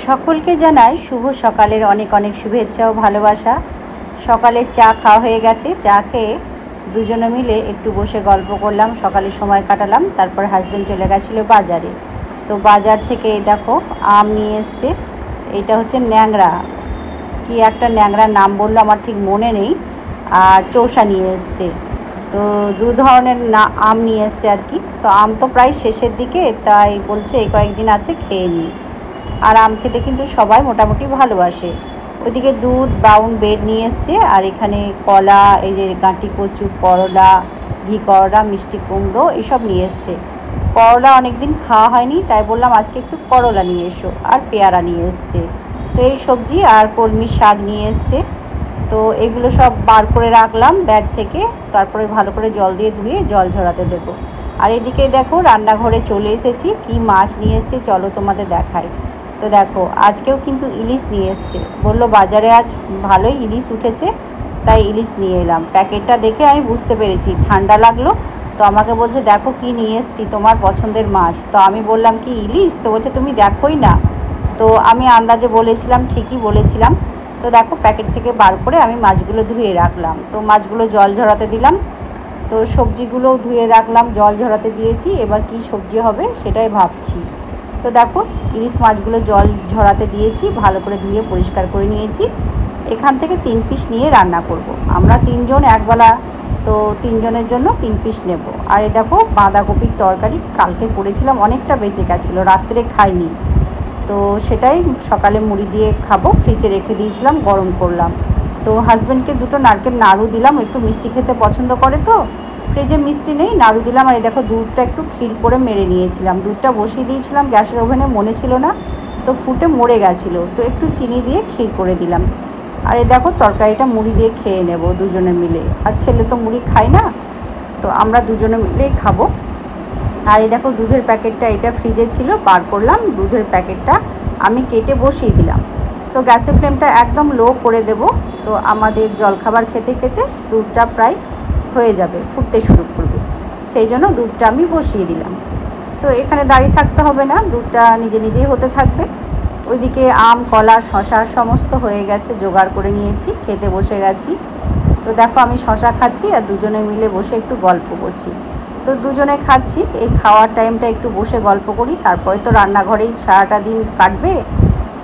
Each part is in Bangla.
সকলকে জানাই শুভ সকালের অনেক অনেক শুভেচ্ছা ও ভালোবাসা। সকালের চা খাওয়া হয়ে গেছে। চা খেয়ে দুজনে মিলে একটু বসে গল্প করলাম, সকালে সময় কাটালাম। তারপর হাজব্যান্ড চলে গেছিলো বাজারে। তো বাজার থেকে দেখো আম নিয়ে এসছে। এটা হচ্ছে ন্যাংরা, কি একটা ন্যাংরার নাম বললো আমার ঠিক মনে নেই। আর চৌষা নিয়ে এসছে। তো দু ধরনের আম নিয়ে এসছে আর কি। তো আম তো প্রায় শেষের দিকে, তাই বলছে এই কয়েকদিন আছে খেয়ে নিই। আর আম খেতে কিন্তু সবাই মোটামুটি ভালোবাসে। ওইদিকে দুধ, ব্রাউন ব্রেড নিয়ে এসছে। আর এখানে কলা, এই যে গাঁটি কচু, করলা, ঘি করলা, মিষ্টি কুমড়ো এসব নিয়ে এসছে। করলা অনেক দিন খাওয়া হয়নি, তাই বললাম আজকে একটু করলা নিয়ে এসো। আর পেয়ারা নিয়ে এসছে। তো এই সবজি আর কলমি শাক নিয়ে এসছে। তো এগুলো সব বার করে রাখলাম ব্যাগ থেকে। তারপরে ভালো করে জল দিয়ে ধুয়ে জল ঝরাতে দেবো। আর এদিকে দেখো রান্নাঘরে চলে এসেছি। কি মাছ নিয়ে এসছে চলো তোমাদের দেখাই। তো দেখো আজকেও কিন্তু ইলিশ নিয়ে এসছে। বললো বাজারে আজ ভালোই ইলিশ উঠেছে, তাই ইলিশ নিয়ে এলাম। প্যাকেটটা দেখে আমি বুঝতে পেরেছি, ঠান্ডা লাগলো। তো আমাকে বলছে দেখো কি নিয়ে এসছি, তোমার পছন্দের মাছ। তো আমি বললাম কি ইলিশ? তো বলছে তুমি দেখোই না। তো আমি আন্দাজে বলেছিলাম, ঠিকই বলেছিলাম। তো দেখো প্যাকেট থেকে বার করে আমি মাছগুলো ধুয়ে রাখলাম। তো মাছগুলো জল ঝরাতে দিলাম। তো সবজিগুলোও ধুয়ে রাখলাম, জল ঝরাতে দিয়েছি। এবার কি সবজি হবে সেটাই ভাবছি। তো দেখো ইলিশ মাছগুলো জল ঝরাতে দিয়েছি, ভালো করে ধুয়ে পরিষ্কার করে নিয়েছি। এখান থেকে 3 পিস নিয়ে রান্না করব। আমরা 3 জন একবেলা, তো 3 জনের জন্য 3 পিস নেব। আর এই দেখো বাঁধাকপির তরকারি কালকে করেছিলাম, অনেকটা বেঁচে গেছিলো, রাত্রে খাইনি। তো সেটাই সকালে মুড়ি দিয়ে খাবো। ফ্রিজে রেখে দিয়েছিলাম, গরম করলাম। তো হাজব্যান্ডকে 2টো নারকেল নাড়ু দিলাম, একটু মিষ্টি খেতে পছন্দ করে। তো ফ্রিজে মিষ্টি নেই, নাড়ু দিলাম। আর এই দেখো দুধটা একটু ক্ষীর করে মেরে নিয়েছিলাম। দুধটা বসিয়ে দিয়েছিলাম গ্যাসের ওভেনে, মনে ছিল না, তো ফুটে মরে গেছিলো। তো একটু চিনি দিয়ে ক্ষীর করে দিলাম। আর এই দেখো তরকারিটা মুড়ি দিয়ে খেয়ে নেব দুজনে মিলে। আর ছেলে তো মুড়ি খায় না, তো আমরা দুজনে মিলেই খাবো। আর এই দেখো দুধের প্যাকেটটা, এটা ফ্রিজে ছিল, বার করলাম। দুধের প্যাকেটটা আমি কেটে বসিয়ে দিলাম। তো গ্যাসের ফ্লেমটা একদম লো করে দেব। তো আমাদের জলখাবার খেতে খেতে দুধটা প্রায় হয়ে যাবে, ফুটতে শুরু করবে। সেই জন্য দুধটা আমি বসিয়ে দিলাম। তো এখানে দাঁড়িয়ে থাকতে হবে না, দুধটা নিজে নিজেই হতে থাকবে। ওইদিকে আম, কলা, শশা সমস্ত হয়ে গেছে, জোগাড় করে নিয়েছি, খেতে বসে গেছি। তো দেখো আমি শশা খাচ্ছি আর দুজনে মিলে বসে একটু গল্প করছি। তো দুজনে খাচ্ছি, এই খাওয়ার টাইমটা একটু বসে গল্প করি, তারপরে তো রান্নাঘরেই সারাটা দিন কাটবে।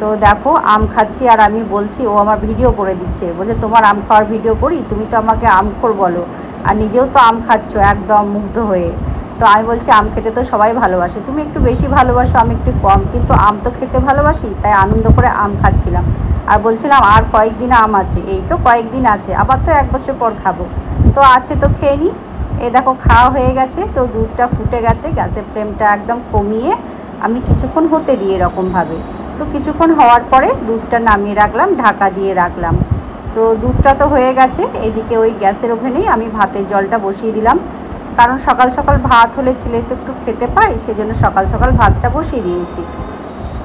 তো দেখো আম খাচ্ছি আর আমি বলছি, ও আমার ভিডিও করে দিচ্ছে, বলছে তোমার আম খাওয়ার ভিডিও করি? তুমি তো আমাকে আমখোর বলো, আর নিজেও তো আম খাচ্ছ একদম মুগ্ধ হয়ে। তো আমি বলছি আম খেতে তো সবাই ভালোবাসে, তুমি একটু বেশি ভালোবাসো, আমি একটু কম, কিন্তু আম তো খেতে ভালোবাসি, তাই আনন্দ করে আম খাচ্ছিলাম। আর বলছিলাম আর কয়েকদিন আম আছে, এই তো কয়েকদিন আছে, আবার তো 1 বছর পর খাবো। তো আছে তো খেয়ে নিই। এই দেখো খাওয়া হয়ে গেছে। তো দুধটা ফুটে গেছে, গ্যাসের ফ্লেমটা একদম কমিয়ে আমি কিছুক্ষণ হতে দিই এরকমভাবে। তো কিছুক্ষণ হওয়ার পরে দুধটা নামিয়ে রাখলাম, ঢাকা দিয়ে রাখলাম। তো দুধটা তো হয়ে গেছে। এদিকে ওই গ্যাসের ওভেনেই আমি ভাতের জলটা বসিয়ে দিলাম, কারণ সকাল সকাল ভাত হলে ছেলে তো একটু খেতে পায়, সেজন্য সকাল সকাল ভাতটা বসিয়ে দিয়েছি।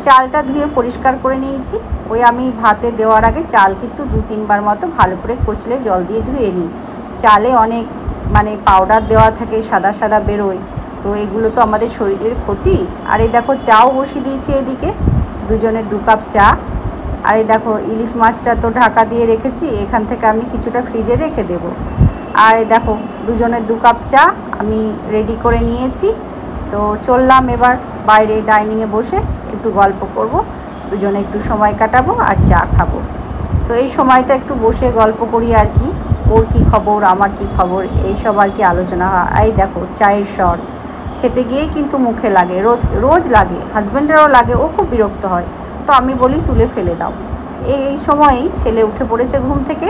চালটা ধুয়ে পরিষ্কার করে নিয়েছি। ওই আমি ভাতে দেওয়ার আগে চাল কিন্তু 2-3 বার মতো ভালো করে কচলে জল দিয়ে ধুয়ে নিই। চালে অনেক পাউডার দেওয়া থাকে, সাদা সাদা বেরোয়। তো এগুলো তো আমাদের শরীরের ক্ষতি। আর এই দেখো চাও বসিয়ে দিয়েছি এদিকে, দুজনের 2 কাপ চা। আর এই দেখো ইলিশ মাছটা তো ঢাকা দিয়ে রেখেছি, এখান থেকে আমি কিছুটা ফ্রিজে রেখে দেব। আর এই দেখো দুজনের 2 কাপ চা আমি রেডি করে নিয়েছি। তো চললাম এবার বাইরে ডাইনিংয়ে বসে একটু গল্প করব, দুজনে একটু সময় কাটাবো আর চা খাবো। তো এই সময়টা একটু বসে গল্প করি আর কি, ওর কী খবর, আমার কী খবর, এইসব আর কি আলোচনা হয়। এই দেখো চায়ের স্বর খেতে গিয়েই কিন্তু মুখে লাগে, রোজ লাগে, হাজব্যান্ডেরও লাগে, ও খুব বিরক্ত হয়। তো আমি বলি তুলে ফেলে দাও। এই সময়ই ছেলে উঠে পড়েছে ঘুম থেকে।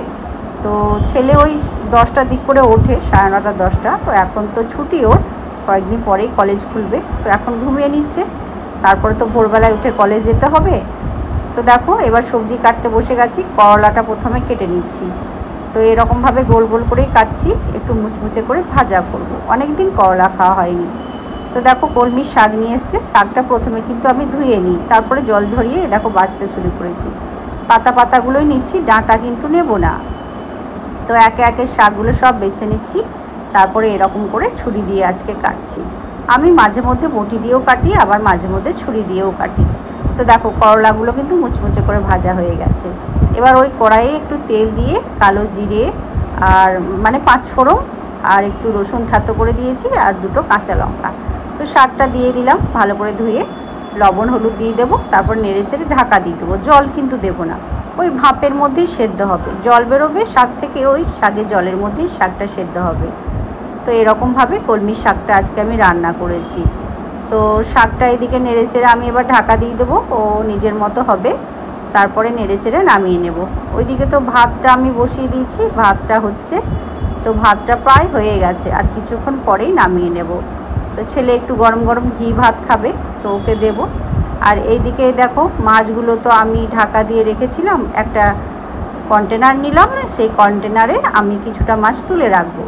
তো ছেলে ওই 10টার দিক করে ওঠে, 9:30 10টা। তো এখন তো ছুটি ওর, কয়েকদিন পরেই কলেজ খুলবে। তো এখন ঘুমিয়ে নিচ্ছে, তারপরে তো ভোরবেলায় উঠে কলেজ যেতে হবে। তো দেখো এবার সবজি কাটতে বসে গেছি। করলাটা প্রথমে কেটে নিচ্ছি। তো এরকমভাবে গোল গোল করেই কাটছি, একটু মুচমুচে করে ভাজা করব। অনেক দিন করলা খাওয়া হয়নি। তো দেখো কলমি শাক নিয়ে এসছে, শাকটা প্রথমে কিন্তু আমি ধুয়ে নিই, তারপরে জল ঝরিয়ে দেখো বাছতে শুরু করেছি। পাতাগুলোই নিচ্ছি, ডাঁটা কিন্তু নেব না। তো একে একে শাকগুলো সব বেছে নিচ্ছি, তারপরে এরকম করে ছুরি দিয়ে আজকে কাটছি। আমি মাঝে মধ্যে বটি দিয়েও কাটি, আবার মাঝে মধ্যে ছুরি দিয়েও কাটি। তো দেখো করলাগুলো কিন্তু মুচমুচে করে ভাজা হয়ে গেছে। এবার ওই কড়াইয়ে একটু তেল দিয়ে কালো জিরে আর মানে 5 ফোড়ন আর একটু রসুন থাতো করে দিয়েছি আর 2টো কাঁচা লঙ্কা। তো শাকটা দিয়ে দিলাম, ভালো করে ধুয়ে লবণ হলুদ দিয়ে দেবো, তারপর নেড়েচেড়ে ঢাকা দিয়ে দেবো। জল কিন্তু দেবো না, ওই ভাপের মধ্যেই সেদ্ধ হবে, জল বেরোবে শাক থেকে, ওই শাকের জলের মধ্যেই শাকটা সেদ্ধ হবে। তো এরকমভাবে কলমির শাকটা আজকে আমি রান্না করেছি। তো শাকটা এদিকে নেড়েচেড়ে আমি এবার ঢাকা দিয়ে দেবো, ও নিজের মতো হবে, তারপরে নেড়েচেড়ে নামিয়ে নেব। ওইদিকে তো ভাতটা আমি বসিয়ে দিয়েছি, ভাতটা হচ্ছে, তো ভাতটা প্রায় হয়ে গেছে, আর কিছুক্ষণ পরেই নামিয়ে নেব। তো ছেলে একটু গরম গরম ঘি ভাত খাবে, তো ওকে দেবো। আর এইদিকে দেখো মাছগুলো তো আমি ঢাকা দিয়ে রেখেছিলাম, একটা কন্টেনার নিলাম, সেই কন্টেনারে আমি কিছুটা মাছ তুলে রাখবো।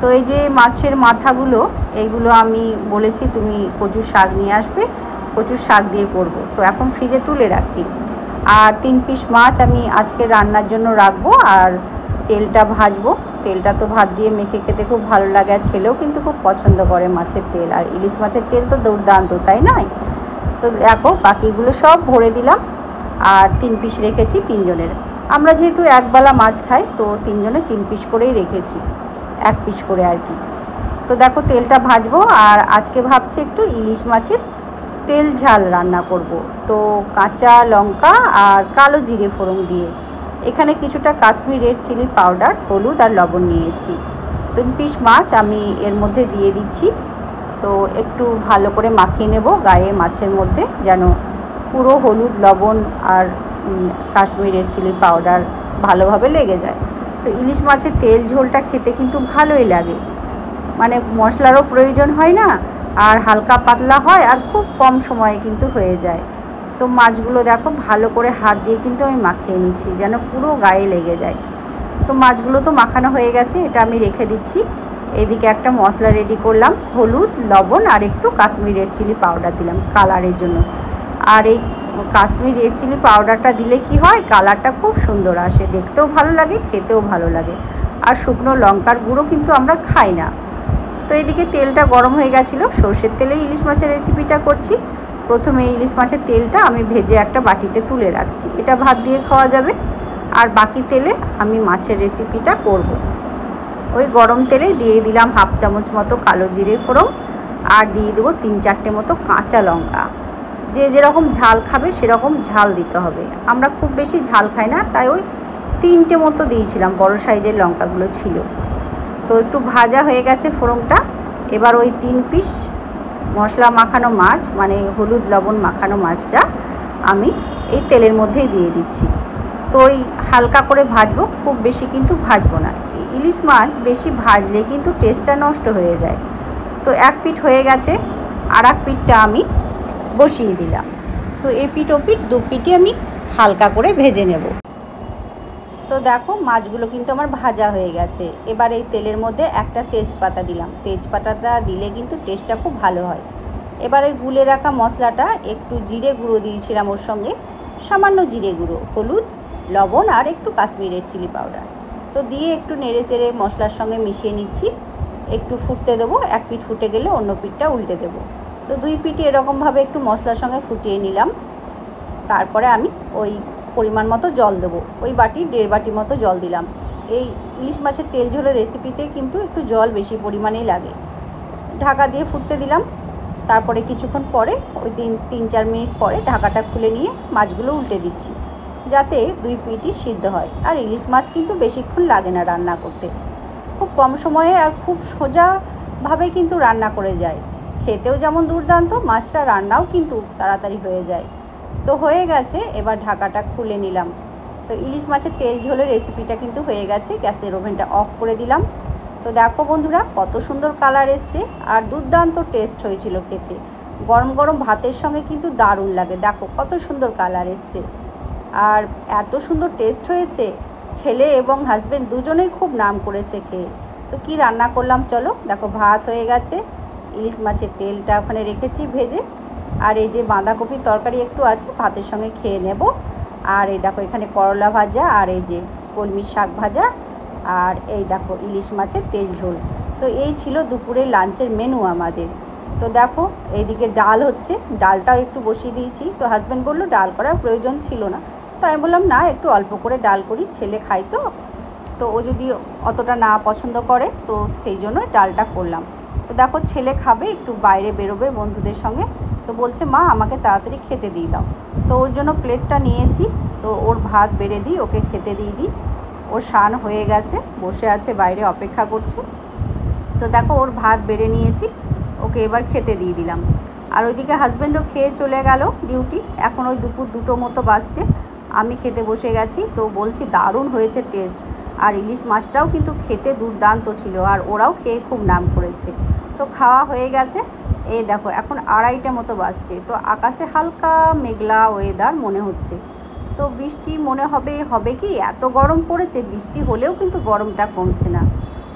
তো এই যে মাছের মাথাগুলো, এইগুলো আমি বলেছি তুমি কচুর শাক নিয়ে আসবে, কচুর শাক দিয়ে করব, তো এখন ফ্রিজে তুলে রাখি। আর 3 পিস মাছ আমি আজকে রান্নার জন্য রাখবো, আর তেলটা ভাজবো। তেলটা তো ভাত দিয়ে মেখে খেতে খুব ভালো লাগে, আর ছেলেও কিন্তু খুব পছন্দ করে মাছের তেল, আর ইলিশ মাছের তেল তো দুর্দান্ত, তাই নয়? তো দেখো বাকিগুলো সব ভরে দিলাম, আর 3 পিস রেখেছি 3 জনের। আমরা যেহেতু একবেলা মাছ খাই, তো 3 জনে 3 পিস করেই রেখেছি, 1 পিস করে আর কি। তো দেখো তেলটা ভাজবো, আর আজকে ভাবছি একটু ইলিশ মাছের তেল ঝাল রান্না করব। তো কাঁচা লঙ্কা আর কালো জিরে ফোড়ন দিয়ে, এখানে কিছুটা কাশ্মীর রেড চিলি পাউডার, হলুদ আর লবণ নিয়েছি। 3 পিস মাছ আমি এর মধ্যে দিয়ে দিচ্ছি। তো একটু ভালো করে মাখিয়ে নেব গায়ে মাছের মধ্যে, যেন পুরো হলুদ লবণ আর কাশ্মীর রেড চিলি পাউডার ভালোভাবে লেগে যায়। তো ইলিশ মাছের তেল ঝোলটা খেতে কিন্তু ভালোই লাগে, মানে মশলারও প্রয়োজন হয় না, আর হালকা পাতলা হয়, আর খুব কম সময়ে কিন্তু হয়ে যায়। তো মাছগুলো দেখো ভালো করে হাত দিয়ে কিন্তু আমি মাখিয়ে নিচ্ছি, যেন পুরো গায়ে লেগে যায়। তো মাছগুলো তো মাখানো হয়ে গেছে, এটা আমি রেখে দিচ্ছি। এদিকে একটা মশলা রেডি করলাম, হলুদ লবণ আর একটু কাশ্মীর রেড চিলি পাউডার দিলাম কালারের জন্য। আর এই কাশ্মীর রেড চিলি পাউডারটা দিলে কি হয়, কালারটা খুব সুন্দর আসে, দেখতেও ভালো লাগে, খেতেও ভালো লাগে। আর শুকনো লঙ্কার গুঁড়ো কিন্তু আমরা খাই না। তো এদিকে তেলটা গরম হয়ে গেছিলো, সর্ষের তেলে ইলিশ মাছের রেসিপিটা করছি। প্রথমে ইলিশ মাছের তেলটা আমি ভেজে একটা বাটিতে তুলে রাখছি, এটা ভাত দিয়ে খাওয়া যাবে। আর বাকি তেলে আমি মাছের রেসিপিটা করব। ওই গরম তেলে দিয়ে দিলাম 1/2 চামচ মতো কালো জিরে ফোড়ন, আর দিয়ে দেবো 3-4টে মতো কাঁচা লঙ্কা। যে যেরকম ঝাল খাবে সেরকম ঝাল দিতে হবে, আমরা খুব বেশি ঝাল খাই না, তাই ওই 3টে মতো দিয়েছিলাম, বড় সাইজের লঙ্কাগুলো ছিল। তো একটু ভাজা হয়ে গেছে ফোড়নটা, এবার ওই 3 পিস মশলা মাখানো মাছ, মানে হলুদ লবণ মাখানো মাছটা আমি এই তেলের মধ্যেই দিয়ে দিচ্ছি। তো ওই হালকা করে ভাজবো, খুব বেশি কিন্তু ভাজবো না, ইলিশ মাছ বেশি ভাজলে কিন্তু টেস্টটা নষ্ট হয়ে যায়। তো 1 পিঠ হয়ে গেছে, আর 1 পিঠটা আমি বসিয়ে দিলাম। তো এপিঠ ওপিঠ 2 পিঠই আমি হালকা করে ভেজে নেব। তো দেখো মাছগুলো কিন্তু আমার ভাজা হয়ে গেছে। এবার এই তেলের মধ্যে একটা তেজপাতা দিলাম, তেজপাতাটা দিলে কিন্তু টেস্টটা খুব ভালো হয়। এবার ওই গুলে রাখা মশলাটা, একটু জিরে গুঁড়ো দিয়েছিলাম ওর সঙ্গে, সামান্য জিরে গুঁড়ো, হলুদ লবণ আর একটু কাশ্মীরের চিলি পাউডার, তো দিয়ে একটু নেড়ে চেড়ে মশলার সঙ্গে মিশিয়ে নিচ্ছি। একটু ফুটতে দেবো, 1 পিঠ ফুটে গেলে অন্য পিঠটা উল্টে দেবো। তো 2 পিঠে এরকমভাবে একটু মশলার সঙ্গে ফুটিয়ে নিলাম। তারপরে আমি ওই পরিমাণ মতো জল দেবো, ওই বাটি 1.5 বাটি মতো জল দিলাম। এই ইলিশ মাছের তেল ঝোলের রেসিপিতে কিন্তু একটু জল বেশি পরিমাণেই লাগে। ঢাকা দিয়ে ফুটতে দিলাম। তারপরে কিছুক্ষণ পরে ওই 3-4 মিনিট পরে ঢাকাটা খুলে নিয়ে মাছগুলো উল্টে দিচ্ছি, যাতে 2 পিঠই সিদ্ধ হয়। আর ইলিশ মাছ কিন্তু বেশিক্ষণ লাগে না রান্না করতে, খুব কম সময়ে আর খুব সোজাভাবে কিন্তু রান্না করে যায়, খেতেও যেমন দুর্দান্ত, মাছটা রান্নাও কিন্তু তাড়াতাড়ি হয়ে যায়। তো হয়ে গেছে, এবার ঢাকাটা খুলে নিলাম। তো ইলিশ মাছের তেল ঝোলের রেসিপিটা কিন্তু হয়ে গেছে, গ্যাসের ওভেনটা অফ করে দিলাম। তো দেখো বন্ধুরা কত সুন্দর কালার এসছে, আর দুর্দান্ত টেস্ট হয়েছিল খেতে, গরম গরম ভাতের সঙ্গে কিন্তু দারুণ লাগে। দেখো কত সুন্দর কালার এসছে, আর এত সুন্দর টেস্ট হয়েছে, ছেলে এবং হাজব্যান্ড দুজনেই খুব নাম করেছে খেয়ে। তো কি রান্না করলাম চলো দেখো, ভাত হয়ে গেছে, ইলিশ মাছের তেলটা ওখানে রেখেছি ভেজে, আর এই যে বাঁধাকপির তরকারি একটু আছে, ভাতের সঙ্গে খেয়ে নেব। আর এই দেখো এখানে করলা ভাজা, আর এই যে কলমি শাক ভাজা, আর এই দেখো ইলিশ মাছের তেল ঝোল। তো এই ছিল দুপুরের লাঞ্চের মেনু আমাদের। তো দেখো এইদিকে ডাল হচ্ছে, ডালটাও একটু বসিয়ে দিয়েছি। তো হাজব্যান্ড বললো ডাল করার প্রয়োজন ছিল না, তো আমি বললাম না, একটু অল্প করে ডাল করি, ছেলে খাই তো ও যদি অতটা না পছন্দ করে তো সেই জন্য ডালটা করলাম। তো দেখো ছেলে খাবে, একটু বাইরে বেরোবে বন্ধুদের সঙ্গে, তো বলছে মা আমাকে তাড়াতাড়ি খেতে দিয়ে দাও। তো ওর জন্য প্লেটটা নিয়েছি, তো ওর ভাত বেড়ে দিই, ওকে খেতে দিয়ে দিই। ওর স্নান হয়ে গেছে, বসে আছে বাইরে অপেক্ষা করছে। তো দেখো ওর ভাত বেড়ে নিয়েছি, ওকে এবার খেতে দিয়ে দিলাম। আর ওইদিকে হাজব্যান্ডও খেয়ে চলে গেল ডিউটি, এখন ওই দুপুর 2টো মতো বাজছে, আমি খেতে বসে গেছি। তো বলছি দারুণ হয়েছে টেস্ট, আর ইলিশ মাছটাও কিন্তু খেতে দুর্দান্ত ছিল, আর ওরাও খেয়ে খুব নাম করেছে। তো খাওয়া হয়ে গেছে। এই দেখো এখন 2:30টা মতো বাজছে, তো আকাশে হালকা মেঘলা ওয়েদার মনে হচ্ছে, তো বৃষ্টি মনে হবে কি, এত গরম পড়েছে, বৃষ্টি হলেও কিন্তু গরমটা কমছে না।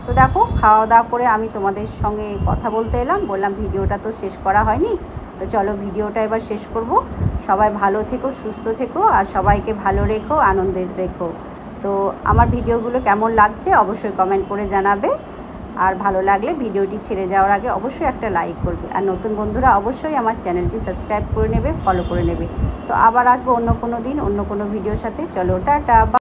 তো দেখো খাওয়া দাওয়া করে আমি তোমাদের সঙ্গে কথা বলতে এলাম, বললাম ভিডিওটা তো শেষ করা হয়নি, তো চলো ভিডিওটা এবার শেষ করব। সবাই ভালো থেকো, সুস্থ থেকো, আর সবাইকে ভালো রেখো, আনন্দে রেখো। তো আমার ভিডিওগুলো কেমন লাগছে অবশ্যই কমেন্ট করে জানাবে, আর ভালো লাগলে ভিডিওটি ছেড়ে যাওয়ার আগে অবশ্যই একটা লাইক করবে, আর নতুন বন্ধুরা অবশ্যই আমার চ্যানেলটি সাবস্ক্রাইব করে নেবে, ফলো করে নেবে। তো আবার আসবো অন্য কোনো দিন অন্য কোনো ভিডিওর সাথে। চলো টাটা।